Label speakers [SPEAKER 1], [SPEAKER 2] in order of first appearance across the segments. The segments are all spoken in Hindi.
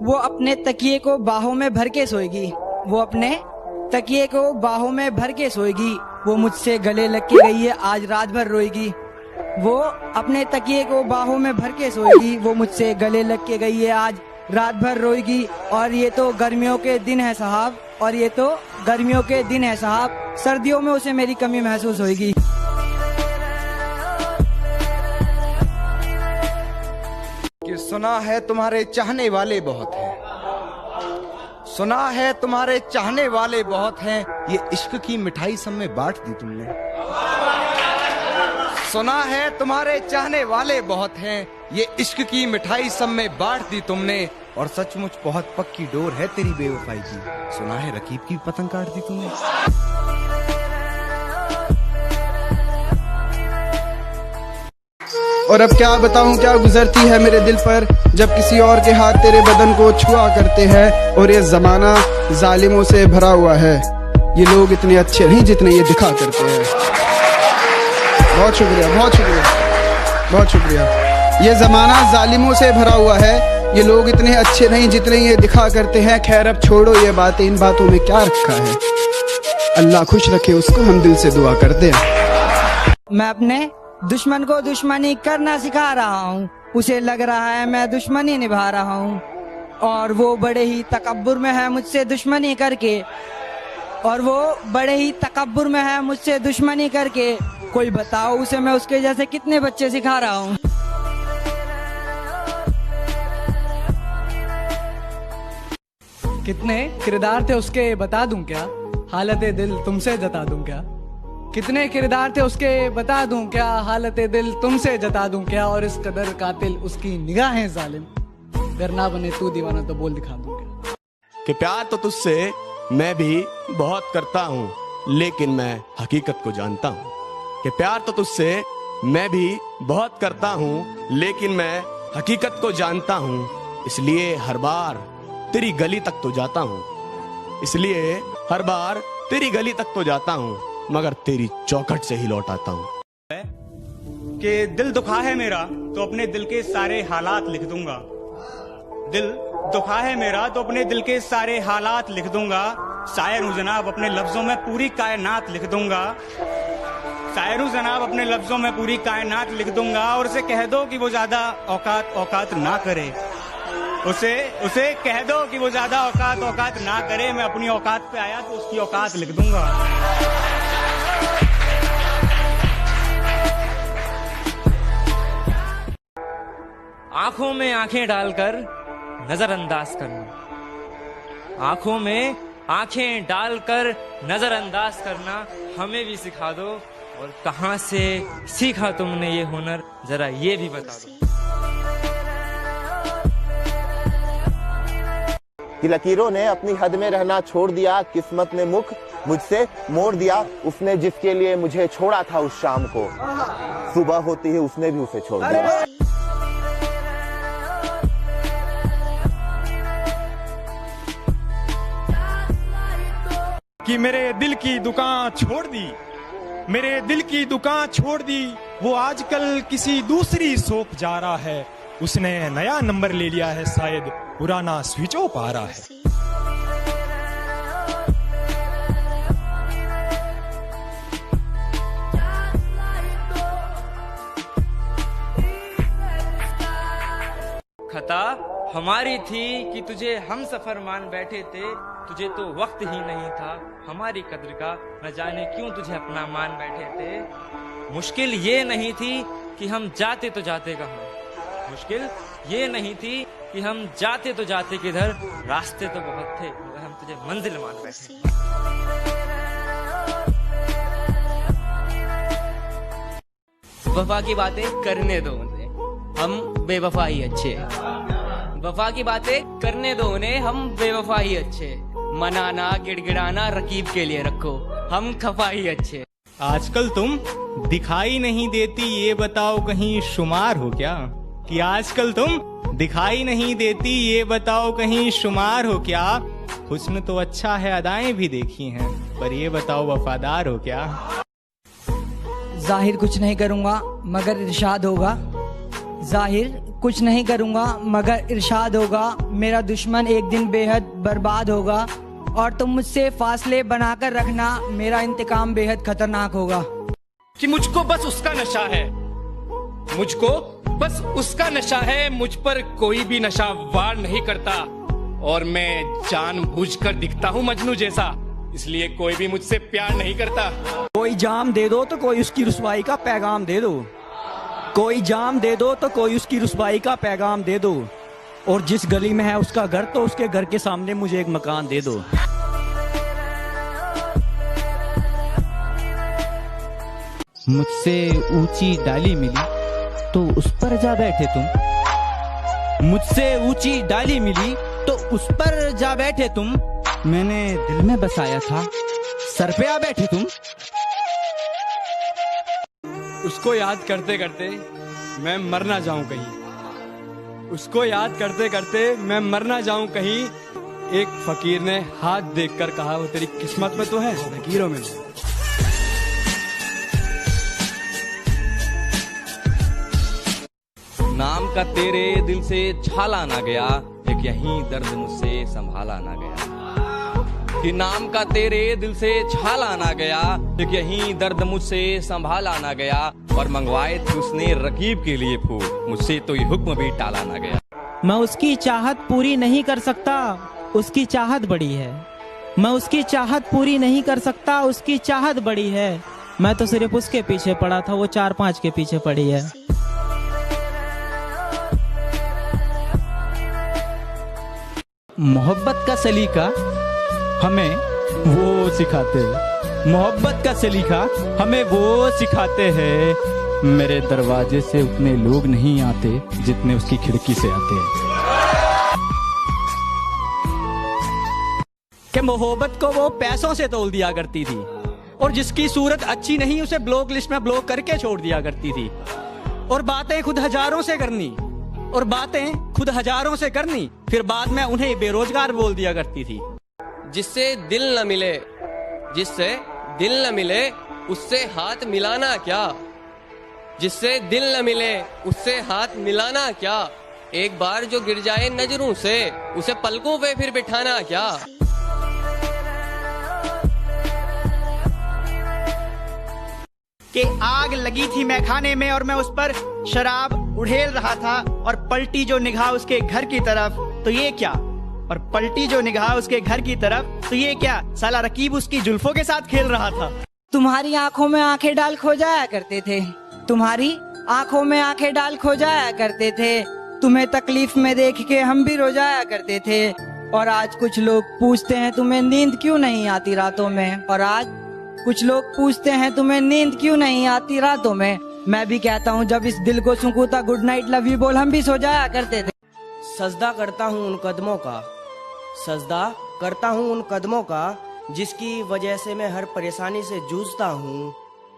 [SPEAKER 1] वो अपने तकिए को बाहों में भर के सोएगी, वो अपने तकिए को बाहों में भर के सोएगी। वो मुझसे गले लग के गई है, आज रात भर रोएगी। वो अपने तकिए को बाहों में भर के सोएगी, वो मुझसे गले लग के गई है, आज रात भर रोएगी। और ये तो गर्मियों के दिन है साहब, और ये तो गर्मियों के दिन है साहब, सर्दियों में उसे मेरी कमी महसूस होगी।
[SPEAKER 2] कि सुना है तुम्हारे चाहने वाले बहुत हैं, सुना है तुम्हारे चाहने वाले बहुत हैं, ये इश्क की मिठाई सब में बांट दी तुमने। सुना है तुम्हारे चाहने वाले बहुत हैं, ये इश्क की मिठाई सब में बांट दी तुमने। और सचमुच बहुत पक्की डोर है तेरी बेवफाई की, सुना है रकीब की पतंग काट दी तुमने।
[SPEAKER 3] और अब क्या बताऊं क्या गुजरती है मेरे दिल पर, जब किसी और के हाथ तेरे बदन को छुआ करते हैं। और ये जमाना जालिमों से भरा हुआ है, ये लोग इतने अच्छे नहीं जितने ये दिखा करते हैं। बहुत शुक्रिया, बहुत शुक्रिया, बहुत शुक्रिया। ये जमाना जालिमों से भरा हुआ है, ये लोग इतने अच्छे नहीं जितने ये दिखा करते हैं। खैर अब छोड़ो ये बातें, इन बातों में क्या रखा है। अल्लाह खुश रखे उसको, हम दिल से दुआ करते हैं।
[SPEAKER 1] मैं अपने दुश्मन को दुश्मनी करना सिखा रहा हूँ, उसे लग रहा है मैं दुश्मनी निभा रहा हूँ। और वो बड़े ही तकब्बुर में है मुझसे दुश्मनी करके, और वो बड़े ही तकब्बुर में है मुझसे दुश्मनी करके। कोई बताओ उसे मैं उसके जैसे कितने बच्चे सिखा रहा हूँ।
[SPEAKER 4] कितने किरदार थे उसके बता दूं क्या, हालत दिल तुमसे जता दूं क्या। कितने किरदार थे उसके बता दूं क्या, हालत दिल तुमसे जता दूं क्या। और इस कदर कातिल उसकी निगाहें जालिम, अगर ना बने तू दीवाना तो बोल दिखा दूं क्या।
[SPEAKER 5] कि प्यार तो तुझसे मैं भी बहुत करता हूँ, लेकिन मैं हकीकत को जानता हूँ। कि प्यार तो तुझसे मैं भी बहुत करता हूँ, लेकिन मैं हकीकत को जानता हूँ। इसलिए हर बार तेरी गली तक तो जाता हूँ, इसलिए हर बार तेरी गली तक तो जाता हूँ, मगर तेरी चौखट से ही लौट आता हूँ।
[SPEAKER 6] कि दिल दुखा है मेरा तो अपने दिल के सारे हालात लिख दूंगा। दिल दुखा है मेरा तो अपने दिल के सारे हालात लिख दूंगा। शायर हूँ जनाब, अपने लफ्जों में पूरी कायनात लिख दूंगा। शायर हूँ जनाब, अपने लफ्जों में पूरी कायनात लिख दूंगा। और उसे कह दो कि वो ज्यादा औकात ना करे, उसे कह दो कि वो ज्यादा औकात ना करे। मैं अपनी औकात पे आया तो उसकी औकात लिख दूंगा।
[SPEAKER 7] आंखों में आंखें डालकर नजरअंदाज करना, आंखों में आंखें डालकर नजरअंदाज करना हमें भी सिखा दो। और कहां से सीखा तुमने ये हुनर, जरा ये भी बता दो।
[SPEAKER 8] कि लकीरों ने अपनी हद में रहना छोड़ दिया, किस्मत ने मुख मुझसे मोड़ दिया। उसने जिसके लिए मुझे छोड़ा था उस शाम को, सुबह होती है उसने भी उसे छोड़ दिया।
[SPEAKER 6] कि मेरे दिल की दुकान छोड़ दी, मेरे दिल की दुकान छोड़ दी। वो आजकल किसी दूसरी शॉप जा रहा है, उसने नया नंबर ले लिया है, शायद पुराना स्विच ऑफ आ रहा है।
[SPEAKER 7] खता हमारी थी कि तुझे हम सफर मान बैठे थे, तुझे तो वक्त ही नहीं था हमारी कद्र का, न जाने क्यों तुझे अपना मान बैठे थे। मुश्किल ये नहीं थी कि हम जाते तो जाते कहाँ, मुश्किल ये नहीं थी कि हम जाते तो जाते किधर, रास्ते तो बहुत थे मगर हम तुझे मंजिल मान बैठे।
[SPEAKER 9] वफा की बातें करने दो उन्हें, हम बेवफा ही अच्छे। वफा की बातें करने दो उन्हें, हम बेवफा ही अच्छे। मनाना गिड़गिड़ाना रकीब के लिए रखो, हम खफा ही अच्छे।
[SPEAKER 6] आजकल तुम दिखाई नहीं देती, ये बताओ कहीं शुमार हो क्या। कि आजकल तुम दिखाई नहीं देती, ये बताओ कहीं शुमार हो क्या। हुस्न तो अच्छा है, अदाएं भी देखी हैं, पर ये बताओ वफादार हो क्या।
[SPEAKER 1] जाहिर कुछ नहीं करूंगा मगर इरशाद होगा, जाहिर कुछ नहीं करूँगा मगर इरशाद होगा, मेरा दुश्मन एक दिन बेहद बर्बाद होगा और तुम मुझसे फासले बनाकर रखना, मेरा इंतकाम बेहद खतरनाक होगा।
[SPEAKER 10] कि मुझको बस उसका नशा है, मुझको बस उसका नशा है, मुझ पर कोई भी नशा वार नहीं करता और मैं जानबूझकर दिखता हूँ मजनू जैसा, इसलिए कोई भी मुझसे प्यार नहीं करता।
[SPEAKER 11] कोई जाम दे दो तो कोई उसकी रुसवाई का पैगाम दे दो, कोई जाम दे दो तो कोई उसकी रुसवाई का पैगाम दे दो, और जिस गली में है उसका घर तो उसके घर के सामने मुझे एक मकान दे दो।
[SPEAKER 12] मुझसे ऊंची डाली मिली तो उस पर जा बैठे तुम, मुझसे ऊंची डाली मिली तो उस पर जा बैठे तुम, मैंने दिल में बसाया था सर पे आ बैठे तुम।
[SPEAKER 4] उसको याद करते करते मैं मर ना जाऊं कहीं, उसको याद करते करते मैं मर ना जाऊं कहीं। एक फकीर ने हाथ देखकर कहा, वो तेरी किस्मत में तो है, फकीरों में नहीं।
[SPEAKER 7] नाम का तेरे दिल से छाला ना गया, एक यही दर्द मुझसे संभाला ना गया। कि नाम का तेरे दिल से छाला ना गया, एक यही दर्द मुझसे संभाला ना गया। और मंगवाए थे उसने रकीब के लिए फूल, मुझसे तो ये हुक्म भी टाला ना गया।
[SPEAKER 12] मैं उसकी चाहत पूरी नहीं कर सकता, उसकी चाहत बड़ी है, मैं उसकी चाहत पूरी नहीं कर सकता, उसकी चाहत बड़ी है। मैं तो सिर्फ उसके पीछे पड़ा था, वो 4-5 के पीछे पड़ी है। मोहब्बत का सलीका हमें वो सिखाते, मोहब्बत का सलीका हमें वो सिखाते हैं। मेरे दरवाजे से उतने लोग नहीं आते जितने उसकी खिड़की से आते हैं।
[SPEAKER 11] कि मोहब्बत को वो पैसों से तोल दिया करती थी, और जिसकी सूरत अच्छी नहीं उसे ब्लॉक लिस्ट में ब्लॉक करके छोड़ दिया करती थी, और बातें खुद हजारों से करनी, और बातें खुद हजारों से करनी, फिर बाद में उन्हें बेरोजगार बोल दिया करती थी।
[SPEAKER 9] जिससे दिल न मिले, जिससे दिल न मिले उससे हाथ मिलाना क्या, जिससे दिल न मिले उससे हाथ मिलाना क्या। एक बार जो गिर जाए नजरों से उसे पलकों पे फिर बिठाना क्या।
[SPEAKER 13] कि आग लगी थी मैखाने में और मैं उस पर शराब उड़ेल रहा था, और पलटी जो निगाह उसके घर की तरफ तो ये क्या, और पलटी जो निगाह उसके घर की तरफ तो ये क्या, साला रकीब उसकी जुल्फों के साथ खेल रहा था।
[SPEAKER 1] तुम्हारी आंखों में आंखें डाल खो जाया करते थे, तुम्हारी आंखों में आंखें डाल खो जाया करते थे, तुम्हें तकलीफ में देख के हम भी रो जाया करते थे। और आज कुछ लोग पूछते हैं तुम्हें नींद क्यों नहीं आती रातों में, और आज कुछ लोग पूछते हैं तुम्हें नींद क्यों नहीं आती रातों में। मैं भी कहता हूँ जब इस दिल को सूंघता गुड नाइट लव यू बोल हम भी सो जाया करते थे।
[SPEAKER 14] सजदा करता हूँ उन कदमों का, सजदा करता हूँ उन कदमों का, जिसकी वजह से मैं हर परेशानी से जूझता हूँ।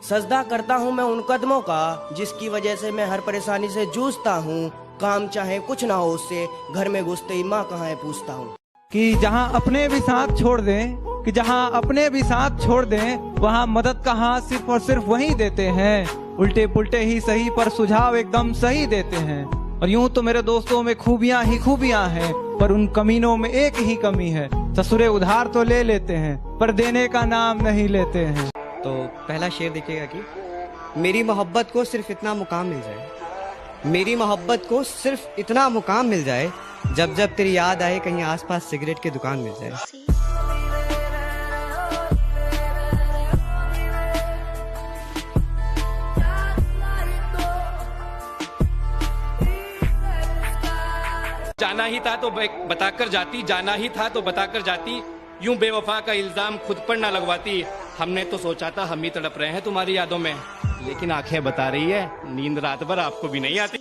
[SPEAKER 14] सजदा करता हूँ मैं उन कदमों का, जिसकी वजह से मैं हर परेशानी से जूझता हूँ। काम चाहे कुछ ना हो उससे, घर में घुसते ही माँ कहाँ है पूछता हूँ।
[SPEAKER 11] कि जहाँ अपने भी साथ छोड़ दें, कि जहाँ अपने भी साथ छोड़ दें, वहाँ मदद का हाथ सिर्फ और सिर्फ वही देते हैं। उल्टे पुल्टे ही सही पर सुझाव एकदम सही देते हैं। और यूं तो मेरे दोस्तों में खूबियां ही खूबियां हैं, पर उन कमीनों में एक ही कमी है, ससुरे उधार तो ले लेते हैं पर देने का नाम नहीं लेते हैं।
[SPEAKER 13] तो पहला शेर देखिएगा कि मेरी मोहब्बत को सिर्फ इतना मुकाम मिल जाए, मेरी मोहब्बत को सिर्फ इतना मुकाम मिल जाए, जब जब तेरी याद आए कहीं आसपास सिगरेट की दुकान मिल जाए।
[SPEAKER 10] जाना ही था तो बताकर जाती, जाना ही था तो बताकर जाती, यूं बेवफा का इल्जाम खुद पर ना लगवाती। हमने तो सोचा था हम ही तड़प रहे हैं तुम्हारी यादों में, लेकिन आंखें बता रही है नींद रात भर आपको भी नहीं आती।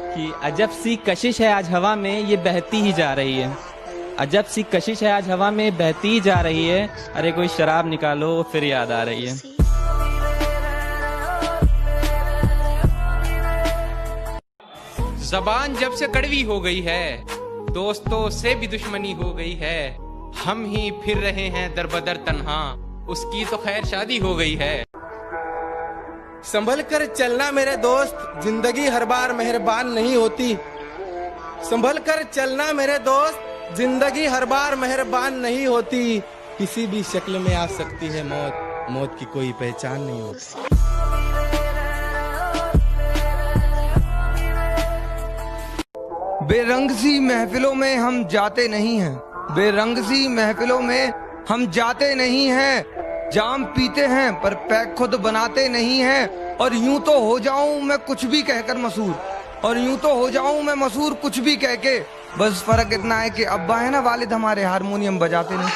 [SPEAKER 12] कि अजब सी कशिश है आज हवा में ये बहती ही जा रही है, अजब सी कशिश है आज हवा में बहती ही जा रही है। अरे कोई शराब निकालो फिर याद आ रही है।
[SPEAKER 10] जबान जब से कड़वी हो गई है, दोस्तों से भी दुश्मनी हो गई है। हम ही फिर रहे हैं दर बदर तन्हा, उसकी तो खैर शादी हो गई है।
[SPEAKER 5] संभल कर चलना मेरे दोस्त, जिंदगी हर बार मेहरबान नहीं होती। संभल कर चलना मेरे दोस्त, जिंदगी हर बार मेहरबान नहीं होती। किसी भी शक्ल में आ सकती है मौत, मौत की कोई पहचान नहीं होती।
[SPEAKER 15] बेरंग सी महफिलों में हम जाते नहीं हैं, बेरंग सी महफिलों में हम जाते नहीं हैं। जाम पीते हैं पर पैक खुद बनाते नहीं हैं। और यूं तो हो जाऊं मैं कुछ भी कहकर मशहूर, और यूं तो हो जाऊं मैं मशहूर कुछ भी कह के। बस फर्क इतना है कि अब्बा है ना वालिद हमारे हारमोनियम बजाते नहीं।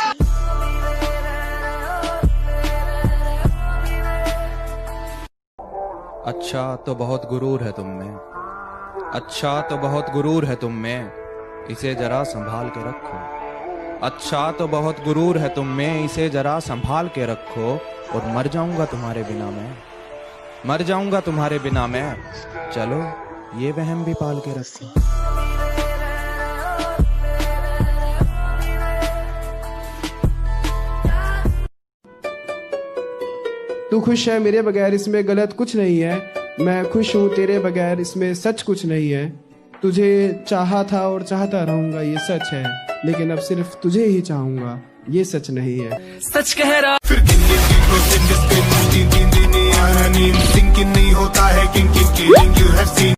[SPEAKER 2] अच्छा तो बहुत गुरूर है तुम में, अच्छा तो बहुत गुरूर है तुम में, इसे जरा संभाल के रखो। अच्छा तो बहुत गुरूर है तुम में, इसे जरा संभाल के रखो। और मर जाऊंगा तुम्हारे बिना मैं, मर जाऊंगा तुम्हारे बिना मैं। चलो ये वहम भी पाल के रखो।
[SPEAKER 3] तू खुश है मेरे बगैर, इसमें गलत कुछ नहीं है। मैं खुश हूँ तेरे बगैर, इसमें सच कुछ नहीं है। तुझे चाहा था और चाहता रहूंगा, ये सच है। लेकिन अब सिर्फ तुझे ही चाहूंगा, ये सच नहीं है।
[SPEAKER 16] सच कह रहा
[SPEAKER 17] फिर नहीं होता है।